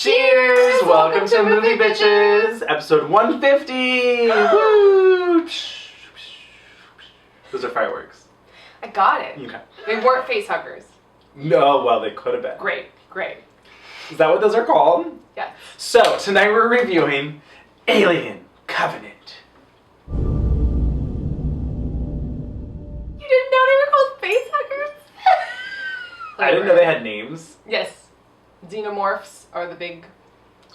Cheers! Welcome to Movie Bitches, episode 150! Woo! Those are fireworks. I got it. Okay. They weren't face huggers. No, well, they could have been. Great. Is that what those are called? Yes. So, tonight we're reviewing Alien Covenant. You didn't know they were called face huggers? I didn't know they had names. Yes. Xenomorphs are the big...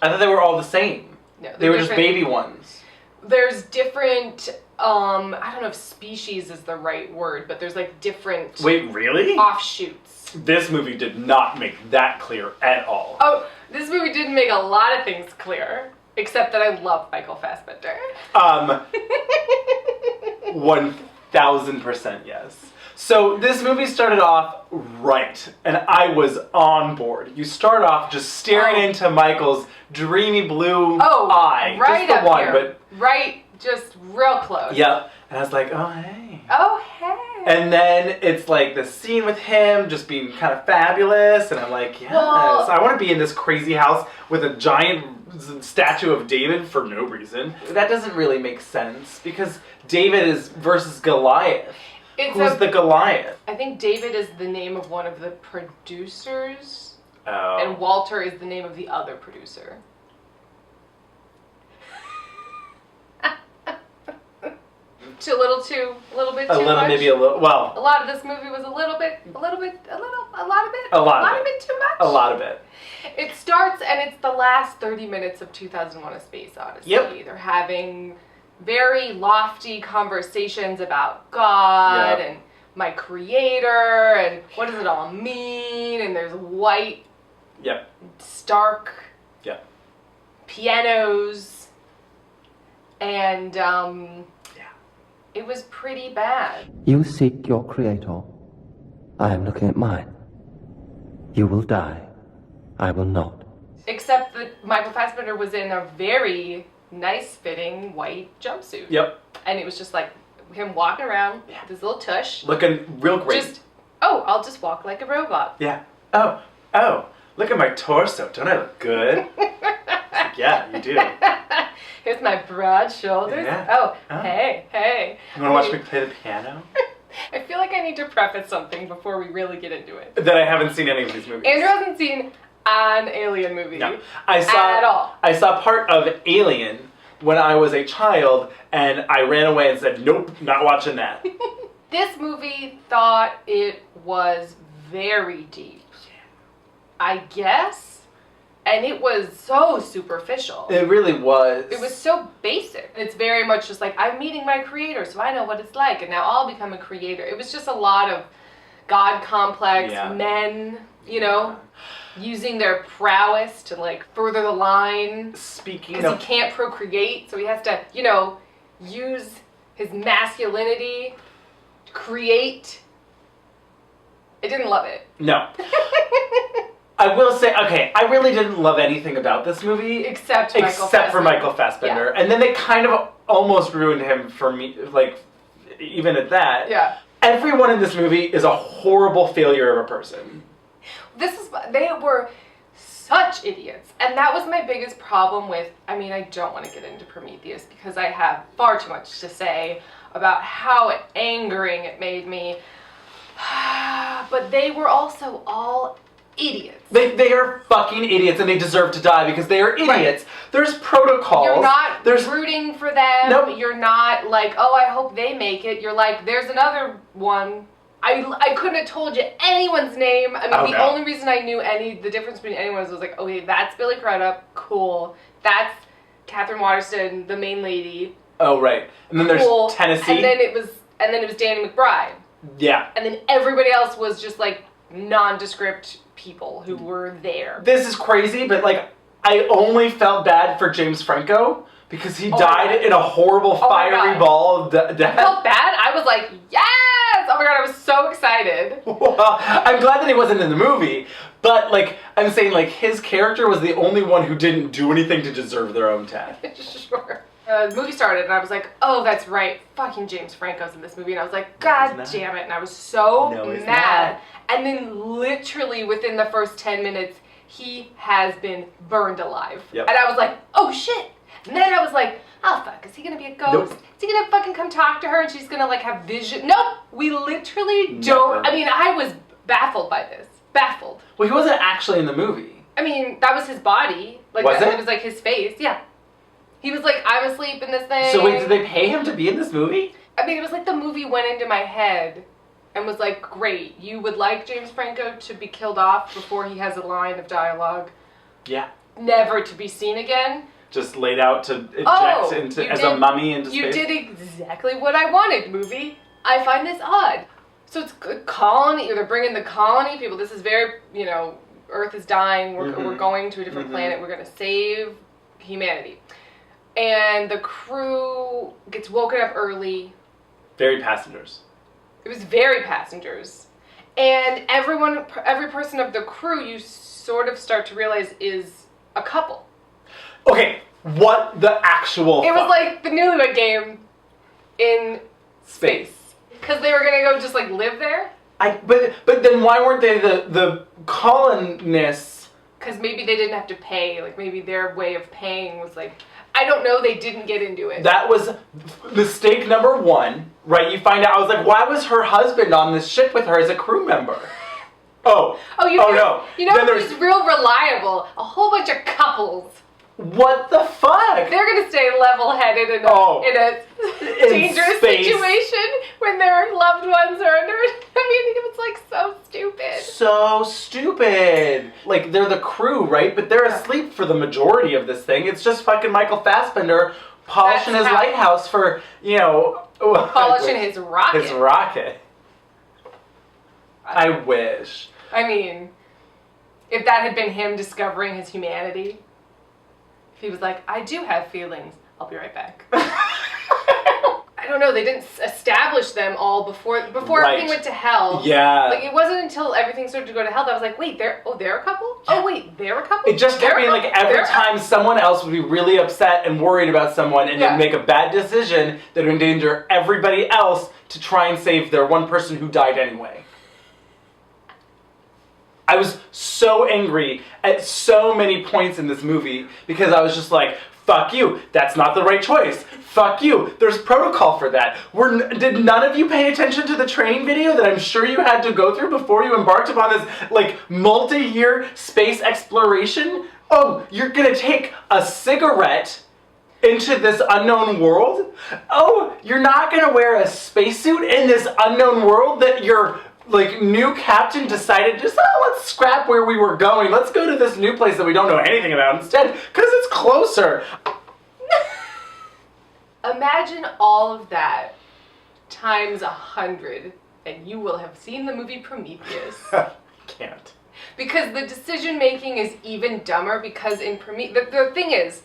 I thought they were all the same. No, they were just baby ones. There's different, I don't know if species is the right word, but there's like different... Wait, really? Offshoots. This movie did not make that clear at all. Oh, this movie didn't make a lot of things clear, except that I love Michael Fassbender. 1000% yes. So this movie started off right, and I was on board. You start off just staring into Michael's dreamy blue eye. Right just the up one, here. but right, just real close. Yep. And I was like, oh hey. Oh hey. And then it's like the scene with him just being kind of fabulous, and I'm like, yes, Well, I want to be in this crazy house with a giant statue of David for no reason. That doesn't really make sense because David is versus Goliath. Who's the Goliath? I think David is the name of one of the producers, Oh. and Walter is the name of the other producer. A little bit too much. Maybe a little. Well, A lot of this movie was a lot of it too much. a lot of it. It starts and it's the last 30 minutes of 2001: A Space Odyssey. Yep. They're having very lofty conversations about God and my creator and what does it all mean, and there's white, stark pianos, and it was pretty bad. You seek your creator. I am looking at mine. You will die. I will not. Except that Michael Fassbender was in a very nice-fitting white jumpsuit. Yep. And it was just like him walking around with his little tush. Looking real great. I'll just walk like a robot. Yeah. Oh, look at my torso. Don't I look good? Like, yeah, you do. Here's my broad shoulders. Yeah. Oh, hey. You want to watch me play the piano? I feel like I need to preface something before we really get into it. That I haven't seen any of these movies. Andrew hasn't seen an Alien movie. No. At all. I saw part of Alien when I was a child, and I ran away and said, nope, not watching that. This movie thought it was very deep. I guess. And it was so superficial. It really was. It was so basic. It's very much just like, I'm meeting my creator, so I know what it's like, and now I'll become a creator. It was just a lot of God complex, men, using their prowess to like further the line. Speaking of... Because he can't procreate, so he has to, use his masculinity to create. I didn't love it. No. I will say, okay, I really didn't love anything about this movie. Except for Michael Fassbender. Yeah. And then they kind of almost ruined him for me, like, even at that. Yeah. Everyone in this movie is a horrible failure of a person. They were such idiots. And that was my biggest problem with, I don't want to get into Prometheus because I have far too much to say about how angering it made me. But they were also all idiots. They are fucking idiots, and they deserve to die because they are idiots. Right. There's protocols. You're not rooting for them. Nope. You're not like, oh, I hope they make it. You're like, there's another one. I couldn't have told you anyone's name. The only reason I knew the difference between anyone was like, okay, that's Billy Crudup. Cool. That's Catherine Waterston, the main lady. Oh, right. And then there's Tennessee. And then it was Danny McBride. Yeah. And then everybody else was just like nondescript people who were there. This is crazy, but like, I only felt bad for James Franco because he died in a horrible fiery ball of death. I felt bad. I was like, yes! Oh my god, I was so excited. Well, I'm glad that he wasn't in the movie, but like, I'm saying like his character was the only one who didn't do anything to deserve their own death. Sure. The movie started and I was like, oh, that's right, fucking James Franco's in this movie. And I was like, god damn it. And I was so mad. And then literally within the first 10 minutes, he has been burned alive. Yep. And I was like, oh shit. And then I was like, oh fuck, is he gonna be a ghost? Nope. Is he gonna fucking come talk to her and she's gonna like have vision? Nope, we literally don't. I mean, I was baffled by this. Baffled. Well, he wasn't actually in the movie. I mean, that was his body. Like, was it? It was like his face, yeah. He was like, I'm asleep in this thing. So wait, did they pay him to be in this movie? I mean, it was like the movie went into my head and was like, great, you would like James Franco to be killed off before he has a line of dialogue. Yeah. Never to be seen again. Just laid out to eject a mummy into space. You did exactly what I wanted, movie. I find this odd. So it's a colony, they're bringing the colony people. This is very, Earth is dying, we're going to a different planet, we're going to save humanity. And the crew gets woken up early. Very passengers. It was very passengers. And every person of the crew, you sort of start to realize is a couple. Okay, what the actual It was like the Newlywed Game in space. Because they were going to go just like live there. But then why weren't they the colonists? Because maybe they didn't have to pay. Like maybe their way of paying was like, I don't know, they didn't get into it. That was mistake number one, right? You find out, I was like, why was her husband on this ship with her as a crew member? No. You know who's real reliable? A whole bunch of couples. What the fuck? They're gonna stay level-headed in a dangerous situation when their loved ones are under. I mean, it was like so stupid. So stupid. Like they're the crew, right? But they're asleep for the majority of this thing. It's just fucking Michael Fassbender polishing his lighthouse for polishing his rocket. His rocket. I wish. I mean, if that had been him discovering his humanity. If he was like, I do have feelings, I'll be right back. I don't know, they didn't establish them all before everything went to hell. Yeah. Like, it wasn't until everything started to go to hell that I was like, wait, they're a couple? Yeah. Oh, wait, they're a couple? It just kept being like every time someone else would be really upset and worried about someone and they'd make a bad decision that would endanger everybody else to try and save their one person who died anyway. I was so angry at so many points in this movie because I was just like, fuck you, that's not the right choice. Fuck you, there's protocol for that. Did none of you pay attention to the training video that I'm sure you had to go through before you embarked upon this, like, multi-year space exploration? Oh, you're gonna take a cigarette into this unknown world? Oh, you're not gonna wear a spacesuit in this unknown world that you're new captain decided let's scrap where we were going. Let's go to this new place that we don't know anything about instead, because it's closer. Imagine all of that times 100, and you will have seen the movie Prometheus. Can't. Because the decision making is even dumber because in Prometheus, the thing is,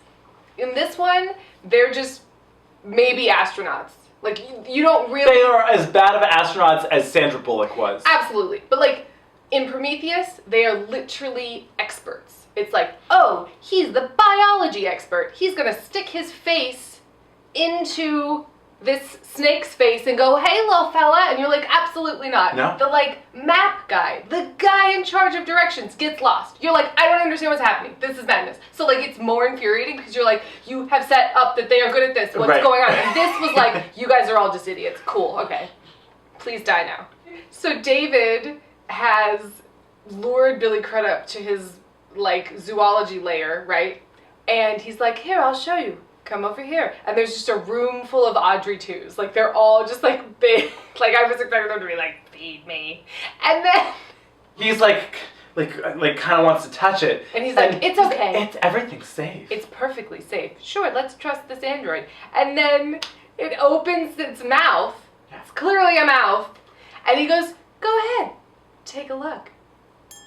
in this one, they're just maybe astronauts. Like, you don't really... They are as bad of astronauts as Sandra Bullock was. Absolutely. But, like, in Prometheus, they are literally experts. It's like, oh, he's the biology expert. He's going to stick his face into this snake's face and go, hey, little fella. And you're like, absolutely not. No. The, map guy, the guy in charge of directions gets lost. You're like, I don't understand what's happening. This is madness. So, it's more infuriating because you're like, you have set up that they are good at this. What's going on? And this was like, you guys are all just idiots. Cool. Okay. Please die now. So David has lured Billy Crudup to his, zoology lair, right? And he's like, here, I'll show you. Come over here. And there's just a room full of Audrey 2s. They're all just, big. I was expecting them to be feed me. And then... He's, kind of wants to touch it. And he's like, it's okay. Everything's safe. It's perfectly safe. Sure, let's trust this android. And then it opens its mouth. It's clearly a mouth. And he goes, go ahead. Take a look.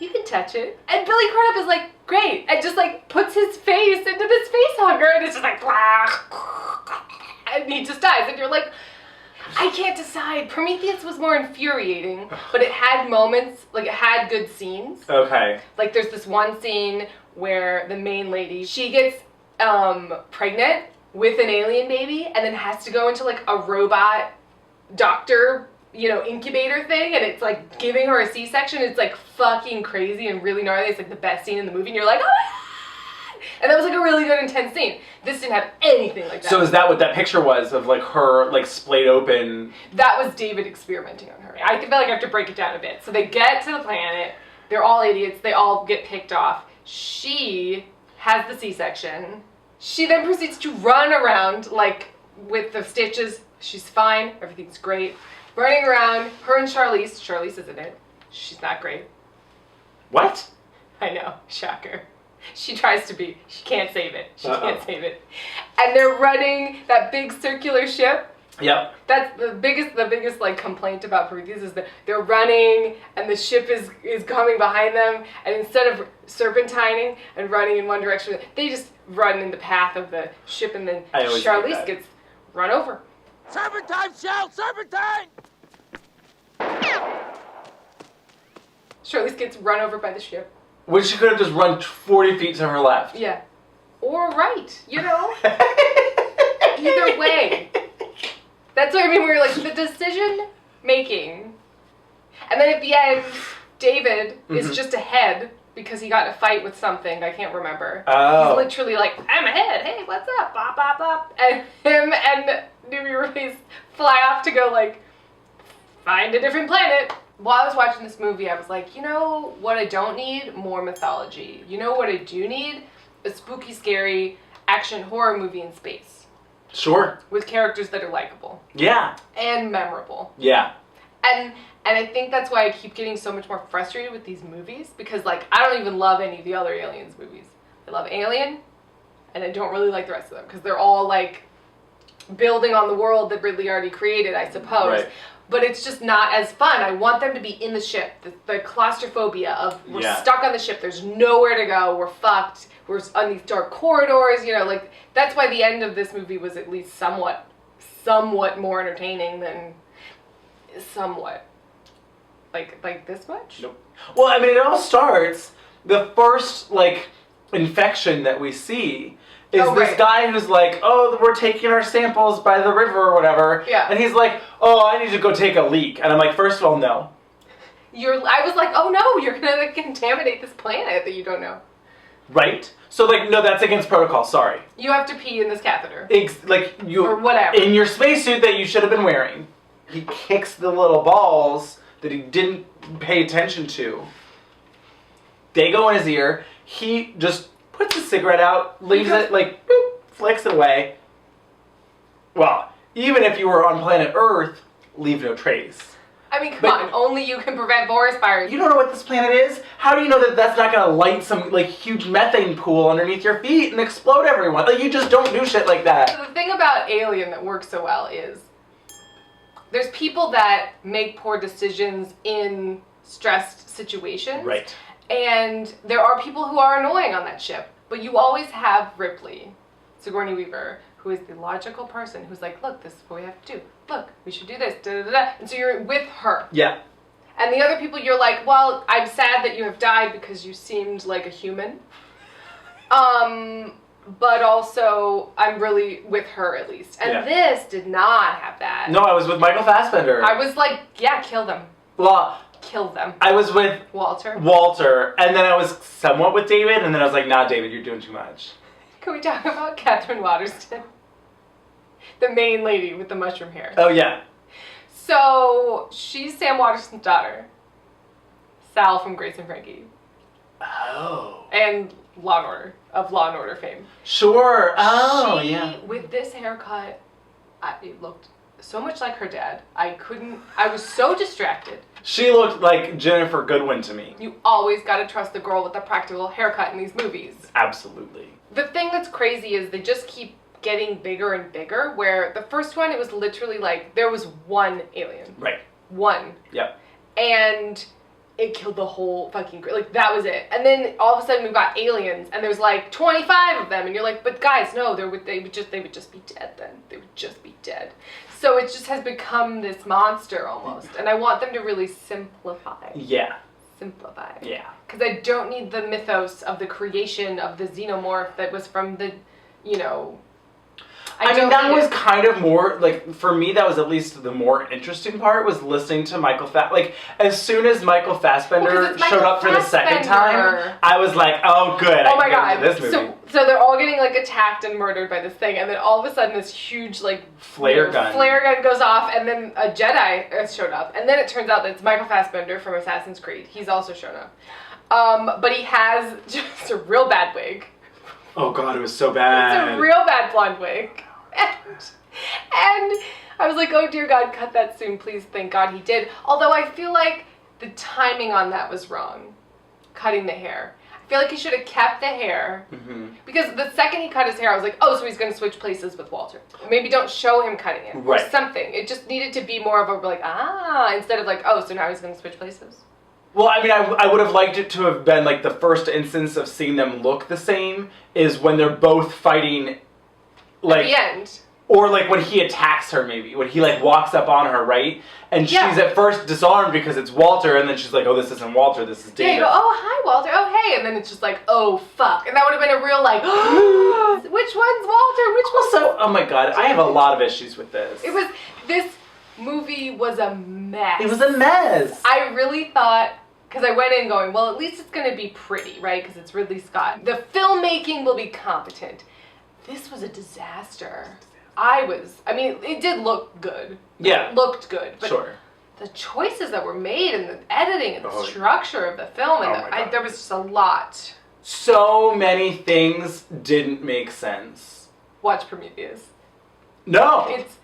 You can touch it. And Billy Crudup is like, great. And just puts his face into this face hugger. And it's just blah. And he just dies. And you're like, I can't decide. Prometheus was more infuriating, but it had moments, it had good scenes. Okay. There's this one scene where the main lady, she gets pregnant with an alien baby and then has to go into a robot doctor incubator thing, and it's like giving her a C-section. It's like fucking crazy and really gnarly. It's like the best scene in the movie, and you're like, oh my God! And that was like a really good, intense scene. This didn't have anything like that. So is that what that picture was of like her like splayed open? That was David experimenting on her. I feel like I have to break it down a bit. So they get to the planet. They're all idiots. They all get picked off. She has the C-section. She then proceeds to run around like with the stitches. She's fine. Everything's great. Running around. Her and Charlize. Charlize is in it. She's not great. What? I know. Shocker. She tries to be. She can't save it. She can't save it. And they're running that big circular ship. Yep. That's the biggest like complaint about Prometheus is that they're running and the ship is coming behind them, and instead of serpentining and running in one direction, they just run in the path of the ship, and then Charlize gets run over. Serpentine, shell! Serpentine! Charlize gets run over by the ship. When she could have just run 40 feet to her left. Yeah. Or right, Either way. That's what I mean, where like the decision making. And then at the end, David is just ahead because he got in a fight with something, I can't remember. Oh. He's literally like, I'm ahead, hey, what's up, bop, bop, bop. And him and Newbie Ruiz fly off to go like, find a different planet. While I was watching this movie, I was like, you know what I don't need? More mythology. You know what I do need? A spooky, scary action horror movie in space. Sure. With characters that are likable. Yeah. And memorable. Yeah. And I think that's why I keep getting so much more frustrated with these movies, because like I don't even love any of the other Aliens movies. I love Alien, and I don't really like the rest of them because they're all like building on the world that Ridley already created, I suppose. Right. But it's just not as fun. I want them to be in the ship. The claustrophobia of we're stuck on the ship. There's nowhere to go. We're fucked. We're on these dark corridors. Like that's why the end of this movie was at least somewhat more entertaining than somewhat. Like this much? Nope. Well, I mean, it all starts, the first like infection that we see is this guy who's like, oh, we're taking our samples by the river or whatever. Yeah. And he's like, oh, I need to go take a leak. And I'm like, first of all, no. I was like, oh no, you're gonna like contaminate this planet that you don't know. Right? So like, no, that's against protocol, sorry. You have to pee in this catheter. Or whatever. In your spacesuit that you should have been wearing. He kicks the little balls that he didn't pay attention to. They go in his ear. He just puts the cigarette out, leaves it, like, boop, flicks it away. Well, even if you were on planet Earth, leave no trace. I mean, come on, only you can prevent forest fires. You don't know what this planet is? How do you know that that's not going to light some, like, huge methane pool underneath your feet and explode everyone? Like, you just don't do shit like that. So the thing about Alien that works so well is there's people that make poor decisions in stressed situations. Right. And there are people who are annoying on that ship. But you always have Ripley, Sigourney Weaver, who is the logical person who's like, look, this is what we have to do. Look, we should do this, da da da. And so you're with her. Yeah. And the other people, you're like, well, I'm sad that you have died because you seemed like a human. But also, I'm really with her at least. And this did not have that. No, I was with Michael Fassbender. I was like, yeah, kill them. Well, kill them. I was with Walter, and then I was somewhat with David, and then I was like, nah, David, you're doing too much. Can we talk about Catherine Waterston? The main lady with the mushroom hair. Oh, yeah. So, she's Sam Waterston's daughter. Sal from Grace and Frankie. Oh. And Law and Order fame. Sure. Oh, yeah. With this haircut, it looked so much like her dad. I was so distracted. She looked like Jennifer Goodwin to me. You always gotta trust the girl with the practical haircut in these movies. Absolutely. The thing that's crazy is they just keep getting bigger and bigger, where the first one, it was literally like, there was one alien. Right. One. Yep. And it killed the whole fucking, like, that was it. And then all of a sudden we've got aliens, and there's like 25 of them, and you're like, but guys, no, they would just be dead then. They would just be dead. So it just has become this monster almost, and I want them to really simplify. Yeah. Simplify. Yeah. Because I don't need the mythos of the creation of the xenomorph that was from the, I mean, that was kind of more, like, for me, that was at least the more interesting part, was listening to Michael Like, as soon as Michael Fassbender showed up for the second time, I was like, oh, good, oh my God. This movie. So they're all getting, like, attacked and murdered by this thing, and then all of a sudden this huge, like, flare gun goes off, and then a Jedi has showed up, and then it turns out that it's Michael Fassbender from Assassin's Creed. He's also shown up. But he has just a real bad wig. Oh God, it was so bad. It's a real bad blonde wig. And I was like, oh dear God, cut that soon, please. Thank God he did. Although I feel like the timing on that was wrong. Cutting the hair. I feel like he should have kept the hair. Mm-hmm. Because the second he cut his hair, I was like, oh, so he's going to switch places with Walter. Maybe don't show him cutting it. Right. Or something. It just needed to be more of a, like, instead of like, oh, so now he's going to switch places. Well, I mean, I would have liked it to have been, like, the first instance of seeing them look the same is when they're both fighting, like... At the end. Or, like, when he attacks her, maybe. When he, like, walks up on her, right? And she's at first disarmed because it's Walter, and then she's like, oh, this isn't Walter, this is David. Yeah, you go, oh, hi, Walter, oh, hey. And then it's just like, oh, fuck. And that would have been a real, like, which one's Walter? Which one's... Also, oh my God, I have a lot of issues with this. This movie was a mess. It was a mess. I really thought... Because I went in going, well, at least it's going to be pretty, right? Because it's Ridley Scott. The filmmaking will be competent. This was a disaster. I mean, it did look good. Yeah. It looked good. But sure. The choices that were made and the editing and the structure of the film, and there was just a lot. So many things didn't make sense. Watch Prometheus. No. It's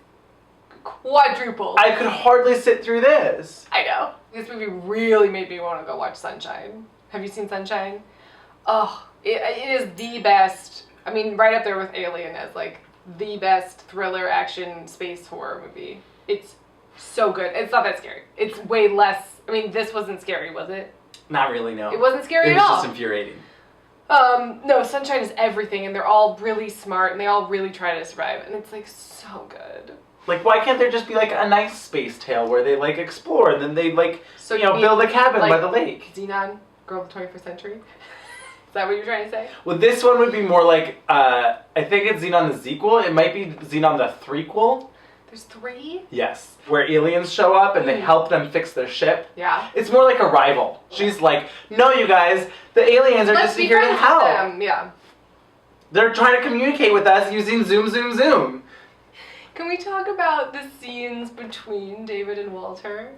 quadruple. I could hardly sit through this. I know. This movie really made me want to go watch Sunshine. Have you seen Sunshine? Oh, it is the best. I mean, right up there with Alien as like the best thriller action space horror movie. It's so good. It's not that scary. It's way less. I mean, this wasn't scary, was it? Not really, no. It wasn't scary at all. It was just infuriating. No, Sunshine is everything, and they're all really smart, and they all really try to survive, and it's like so good. Like, why can't there just be, like, a nice space tale where they, like, explore and then they, like, so build a cabin by the lake? Xenon, Girl of the 21st Century? Is that what you're trying to say? Well, this one would be more like, I think it's Xenon the sequel. It might be Xenon the threequel. There's 3? Yes. Where aliens show up and they help them fix their ship. Yeah. It's more like Arrival. She's like, no, you guys, the aliens are just here to help. Them. Yeah. They're trying to communicate with us using Zoom, Zoom, Zoom. Can we talk about the scenes between David and Walter?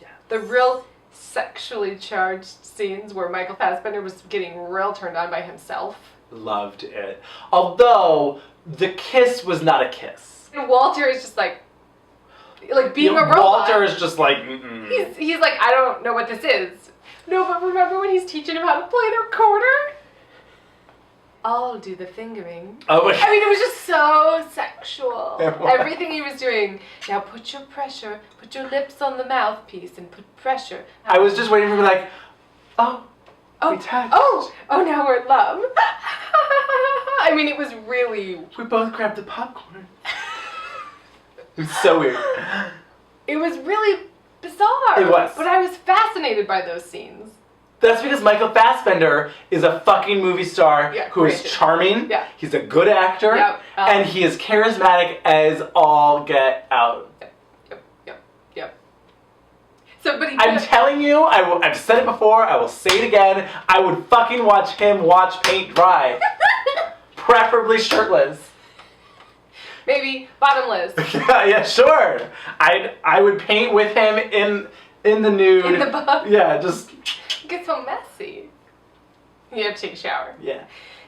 Yeah. The real sexually charged scenes where Michael Fassbender was getting real turned on by himself. Loved it. Although, the kiss was not a kiss. And Walter is just like being a robot. Walter is just like, mm-mm. He's like, I don't know what this is. No, but remember when he's teaching him how to play the recorder? I'll do the fingering. Oh my God. I mean, it was just so sexual. Everything he was doing. Now put your lips on the mouthpiece and put pressure. I was just waiting for him like, we touched. Oh, now we're in love. I mean, it was really... We both grabbed the popcorn. It was so weird. It was really bizarre. It was. But I was fascinated by those scenes. That's because Michael Fassbender is a fucking movie star who is charming. Yeah. He's a good actor. Yep. And he is charismatic as all get out. Yep. So, but I'm telling you, I've said it before, I will say it again, I would fucking watch him watch paint dry. Preferably shirtless. Maybe bottomless. Yeah, sure. I would paint with him in the nude. In the buff. Yeah, just... It gets so messy. You have to take a shower. Yeah.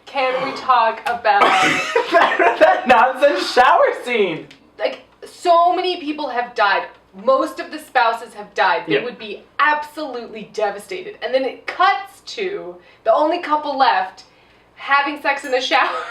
Can we talk about... that nonsense shower scene? Like, so many people have died. Most of the spouses have died. They would be absolutely devastated. And then it cuts to the only couple left having sex in the shower.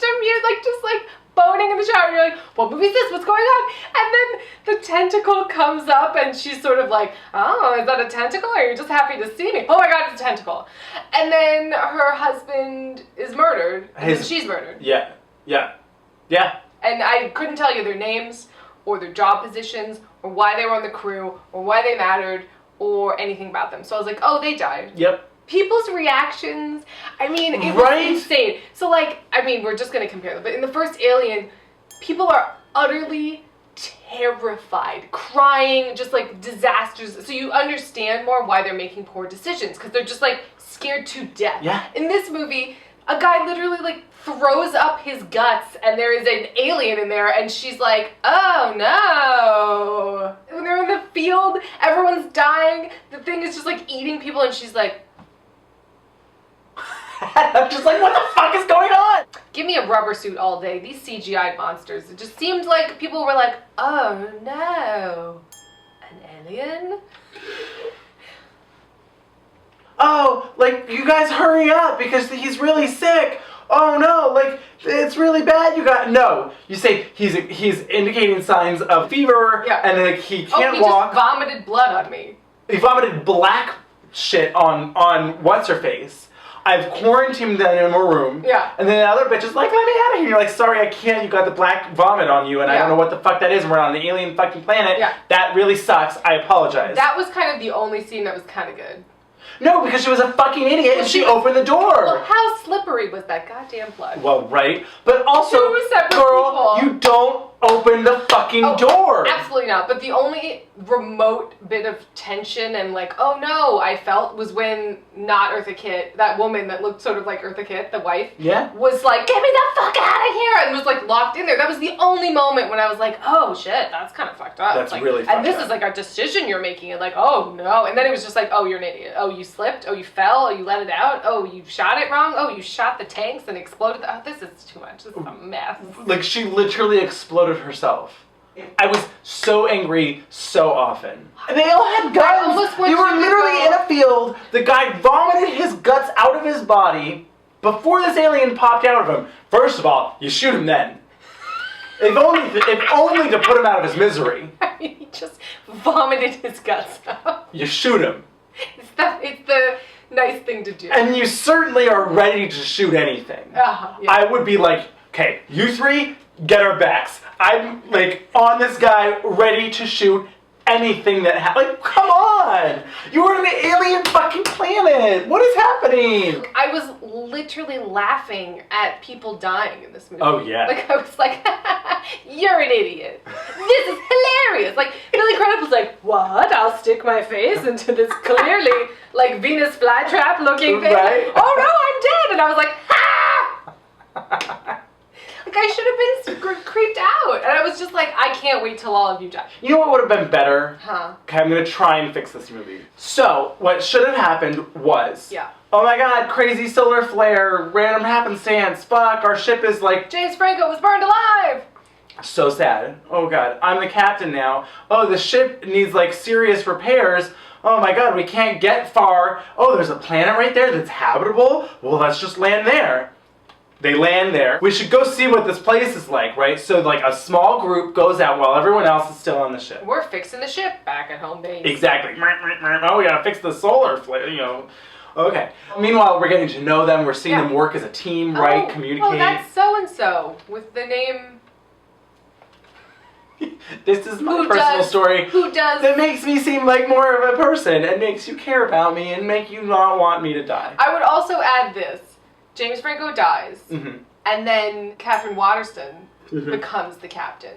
You're like, just like boning in the shower. You're like, what movie is this? What's going on? And then the tentacle comes up and she's sort of like, oh, is that a tentacle? Or are you just happy to see me? Oh my God, it's a tentacle. And then her husband is murdered. And then she's murdered. Yeah. And I couldn't tell you their names or their job positions or why they were on the crew or why they mattered or anything about them. So I was like, oh, they died. Yep. people's reactions, I mean, it was insane. So, like, I mean, we're just going to compare them. But in the first Alien, people are utterly terrified, crying, just like disasters. So you understand more why they're making poor decisions, because they're just like scared to death. Yeah. In this movie, a guy literally like throws up his guts and there is an alien in there and she's like, oh no. When they're in the field, everyone's dying, the thing is just like eating people and she's like, I'm just like, what the fuck is going on? Give me a rubber suit all day. These CGI monsters. It just seemed like people were like, oh no, an alien? Oh, like, you guys hurry up because he's really sick. Oh no, like, it's really bad, you got. No, you say he's indicating signs of fever, and then like, he can't walk. He just vomited blood on me. He vomited black shit on what's her face. I've quarantined them in a room. Yeah. And then the other bitch is like, let me out of here. You're like, sorry, I can't. You got the black vomit on you, and I don't know what the fuck that is. And we're on an alien fucking planet. Yeah. That really sucks. I apologize. That was kind of the only scene that was kind of good. No, because she was a fucking idiot and she opened the door. Well, how slippery was that goddamn plug? Well, right. But also, Two separate girl, people. you don't open the fucking door. Absolutely not. But the only remote bit of tension and like, oh no, I felt was when not Eartha Kitt, that woman that looked sort of like Eartha Kitt, the wife, was like, get me the fuck out of here, and was like locked in there. That was the only moment when I was like, oh shit, that's kind of fucked up. That's like, really fucked up. And this is like a decision you're making, and like, oh no. And then it was just like, oh, you're an idiot. Oh, you slipped. Oh, you fell. Oh, you let it out. Oh, you shot it wrong. Oh, you shot the tanks and exploded. Oh, this is too much. This is a mess. Like, she literally exploded herself. I was so angry so often. And they all had guns. They were literally in a field. The guy vomited his guts out of his body before this alien popped out of him. First of all, you shoot him then. If only to put him out of his misery. He just vomited his guts out. You shoot him. It's the nice thing to do. And you certainly are ready to shoot anything. Yeah. I would be like, okay, you three, get our backs. I'm like on this guy, ready to shoot anything that like, come on! You were on an alien fucking planet! What is happening? I was literally laughing at people dying in this movie. Oh, yeah. Like, I was like, you're an idiot. This is hilarious. Like, Billy Crudup was like, what? I'll stick my face into this clearly, like, Venus flytrap looking thing. Right. Oh, no, I'm dead. And I was like, ha! Like, I should have been creeped out. And I was just like, I can't wait till all of you die. You know what would have been better? Huh? Okay, I'm gonna try and fix this movie. So, what should have happened was... Yeah. Oh my god, crazy solar flare, random happenstance, fuck, our ship is like... James Franco was burned alive! So sad. Oh god, I'm the captain now. Oh, the ship needs like serious repairs. Oh my god, we can't get far. Oh, there's a planet right there that's habitable? Well, let's just land there. They land there. We should go see what this place is like, right? So like a small group goes out while everyone else is still on the ship. We're fixing the ship back at home base. Exactly. Oh, we gotta fix the solar flare, you know. Okay. Meanwhile, we're getting to know them. We're seeing them work as a team, right? Communicate. Oh, that's so-and-so with the name... This is my personal story. Who does? That makes me seem like more of a person and makes you care about me and make you not want me to die. I would also add this. James Franco dies, and then Catherine Waterston becomes the captain.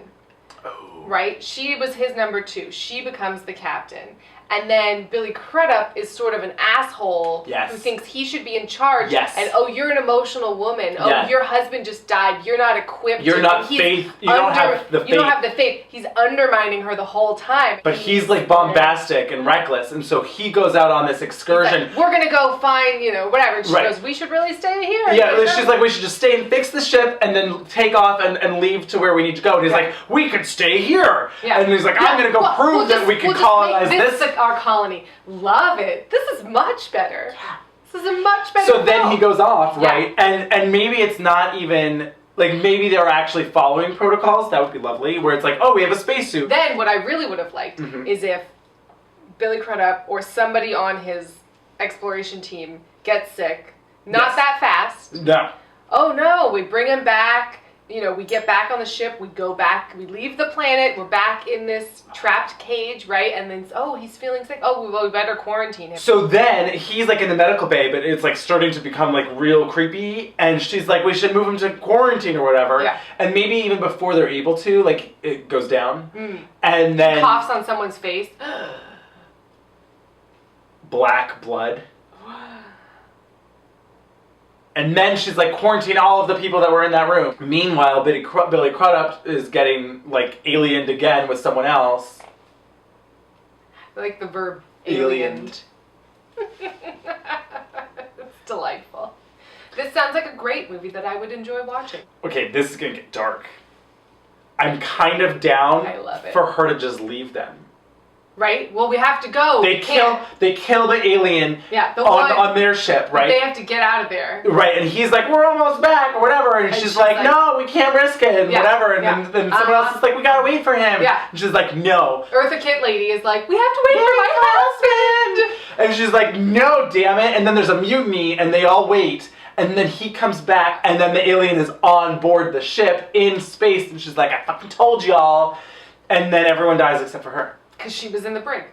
Oh. Right? She was his number 2. She becomes the captain. And then Billy Crudup is sort of an asshole who thinks he should be in charge. Yes. And, oh, you're an emotional woman. Oh, your husband just died. You're not equipped. You're not faith. You don't have the faith. You don't have the faith. He's undermining her the whole time. But he's like bombastic and reckless. And so he goes out on this excursion. Like, we're going to go find, you know, whatever. And she goes, we should really stay here. Yeah, she's like, we should just stay and fix the ship and then take off and leave to where we need to go. And he's like, we could stay here. Yeah. And he's like, I'm going to go prove that we can colonize this. Our colony. Love it. This is much better. Yeah. This is a much better So then he goes off, right? And maybe it's not even, like, maybe they're actually following protocols. That would be lovely. Where it's like, oh, we have a spacesuit. Then what I really would have liked is if Billy Crudup or somebody on his exploration team gets sick. Not that fast. No. Oh no, we bring him back. we get back on the ship, we go back, we leave the planet, we're back in this trapped cage, right? And then, he's feeling sick. Oh, well, we better quarantine him. So then he's like in the medical bay, but it's like starting to become like real creepy. And she's like, we should move him to quarantine or whatever. Yeah. And maybe even before they're able to, like it goes down. And then coughs on someone's face. Black blood. And then she's like, quarantine all of the people that were in that room. Meanwhile, Billy Crudup is getting like aliened again with someone else. I like the verb Aliened. It's delightful. This sounds like a great movie that I would enjoy watching. Okay, this is gonna get dark. I'm kind of down I love it. for her to just leave them. Right? Well, we have to go. They kill the alien on their ship, right? They have to get out of there. Right, and he's like, we're almost back, or whatever, and she's like, no, we can't risk it, and whatever, and then someone else is like, we gotta wait for him. Yeah. And she's like, no. Eartha Kitt lady is like, we have to wait for my husband! And she's like, no, damn it, and then there's a mutiny, and they all wait, and then he comes back, and then the alien is on board the ship in space, and she's like, I fucking told y'all, and then everyone dies except for her. Because she was in the brig.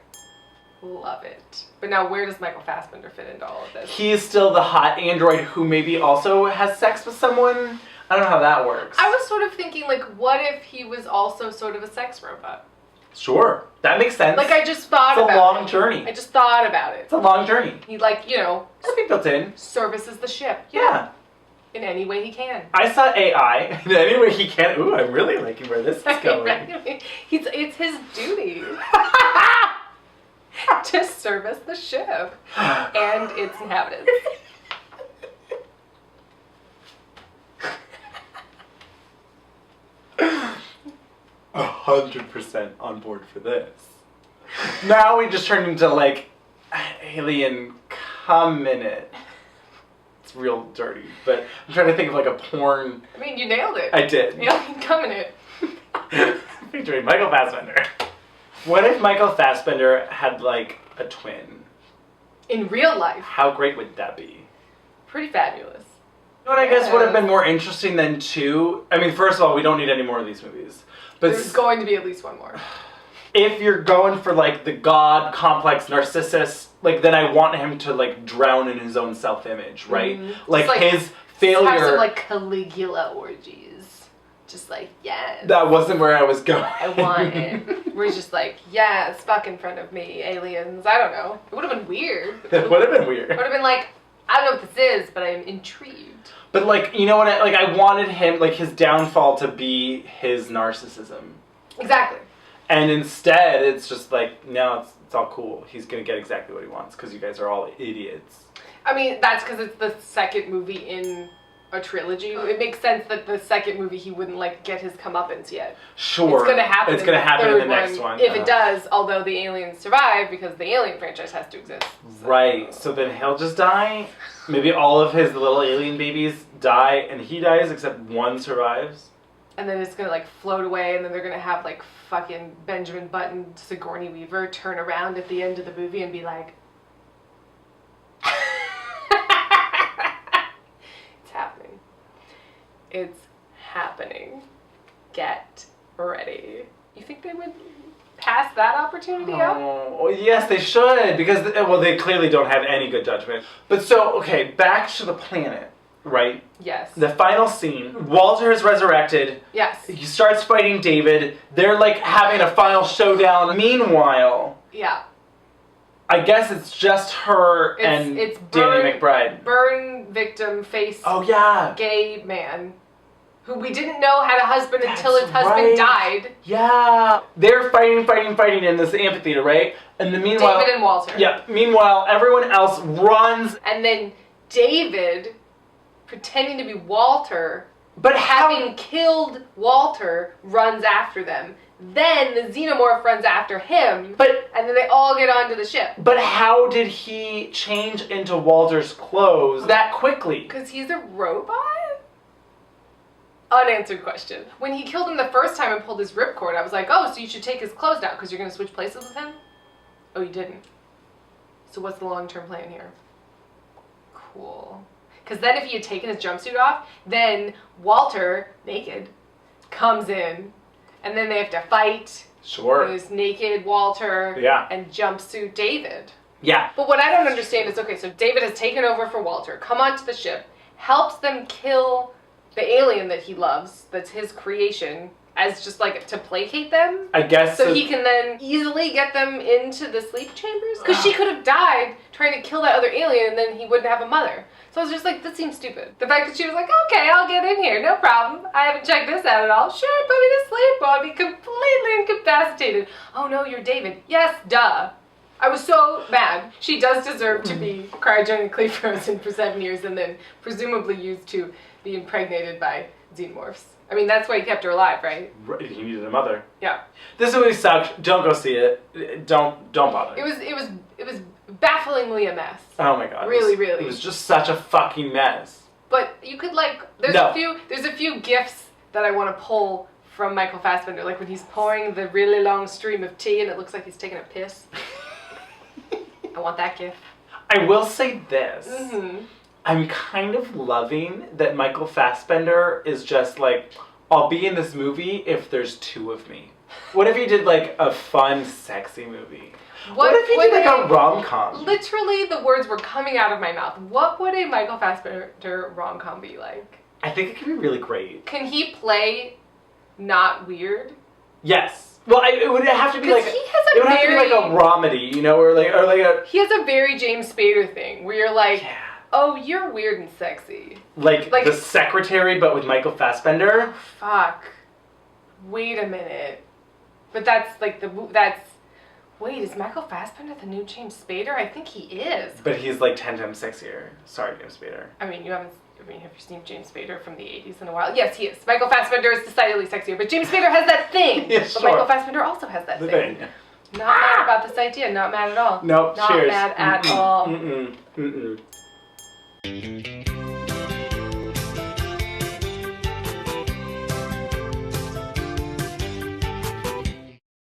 Love it. But now where does Michael Fassbender fit into all of this? He is still the hot android who maybe also has sex with someone. I don't know how that works. I was sort of thinking, like, what if he was also sort of a sex robot? Sure. That makes sense. Like, I just thought about it. It's a long journey. I just thought about it. It's a long journey. He, like, I think built in. services the ship. Yeah. In any way he can. I saw AI in any way he can. Ooh, I'm really liking where this is going. It's his duty to service the ship and its inhabitants. 100% on board for this. Now we just turned into like alien cum in it. It's real dirty, but I'm trying to think of like a porn. I mean, you nailed it. I did. Alien cum in it. Featuring Michael Fassbender. What if Michael Fassbender had like a twin? In real life. How great would that be? Pretty fabulous. You know what I guess would have been more interesting than two? I mean, first of all, we don't need any more of these movies. But there's going to be at least one more. If you're going for like the god complex narcissist, like then I want him to like drown in his own self-image, right? Like his failure. Have some like Caligula orgies. Just like, yes. That wasn't where I was going. I want it. We're just like, yes, fuck in front of me, aliens. I don't know. It would have been weird. It would have been weird. It would have been like, I don't know what this is, but I'm intrigued. But like, you know what? I wanted him, like his downfall to be his narcissism. Exactly. And instead, it's just like, no, it's all cool. He's gonna get exactly what he wants because you guys are all idiots. I mean, that's because it's the second movie in a trilogy. It makes sense that the second movie he wouldn't like get his comeuppance yet. Sure. It's gonna happen. It's gonna happen in the next one. If it does, although the aliens survive because the Alien franchise has to exist. So. Right. So then he'll just die. Maybe all of his little alien babies die and he dies except one survives. And then it's gonna like float away, and then they're gonna have like fucking Benjamin Button, Sigourney Weaver turn around at the end of the movie and be like, "It's happening. It's happening. Get ready." You think they would pass that opportunity up? Oh, yes, they should because they clearly don't have any good judgment. But so okay, back to the planet. Right? Yes. The final scene, Walter is resurrected. Yes. He starts fighting David. They're like having a final showdown. Meanwhile, yeah. I guess it's just her and Danny McBride. Burn victim face. Oh yeah. Gay man. Who we didn't know had a husband until his husband died. Yeah. They're fighting in this amphitheater, right? And then meanwhile, David and Walter. Yeah. Meanwhile, everyone else runs. And then David, pretending to be Walter, but having killed Walter, runs after them. Then the xenomorph runs after him, and then they all get onto the ship. But how did he change into Walter's clothes that quickly? Because he's a robot? Unanswered question. When he killed him the first time and pulled his ripcord, I was like, oh, so you should take his clothes down because you're going to switch places with him? Oh, you didn't. So what's the long-term plan here? Cool. Because then if he had taken his jumpsuit off, then Walter, naked, comes in. And then they have to fight. Sure. There's naked Walter and jumpsuit David. Yeah. But what I don't understand is, okay, so David has taken over for Walter, come onto the ship, helps them kill the alien that he loves, that's his creation, as just like to placate them. I guess. So he can then easily get them into the sleep chambers? Because she could have died trying to kill that other alien and then he wouldn't have a mother. So I was just like, that seems stupid. The fact that she was like, okay, I'll get in here, no problem. I haven't checked this out at all. Sure, put me to sleep. I'll be completely incapacitated. Oh no, you're David. Yes, duh. I was so mad. She does deserve to be cryogenically frozen for 7 years and then presumably used to be impregnated by xenomorphs. I mean, that's why he kept her alive, right? He needed a mother. Yeah. This movie sucked. Don't go see it. Don't bother. It was bafflingly a mess. Oh my god. Really. It was just such a fucking mess. But you could there's a few gifs that I want to pull from Michael Fassbender, like when he's pouring the really long stream of tea and it looks like he's taking a piss. I want that gif. I will say this. Mm-hmm. I'm kind of loving that Michael Fassbender is just like, I'll be in this movie if there's two of me. What if he did like a fun, sexy movie? What if he did like a rom-com? Literally, the words were coming out of my mouth. What would a Michael Fassbender rom-com be like? I think it could be really great. Can he play not weird? Yes. Well, it would have to be like it would have to be like a romedy, you know, or like a. He has a very James Spader thing where you're like, oh, you're weird and sexy. Like The Secretary, but with Michael Fassbender. Oh, fuck. Wait a minute. But that's like Wait, is Michael Fassbender the new James Spader? I think he is. But he's like 10 times sexier. Sorry, James Spader. Have you seen James Spader from the 80s in a while? Yes, he is. Michael Fassbender is decidedly sexier, but James Spader has that thing. Yeah, but sure. Michael Fassbender also has that thing. Not mad about this idea. Not mad at all. No, not cheers. Not mad at all. Mm-mm.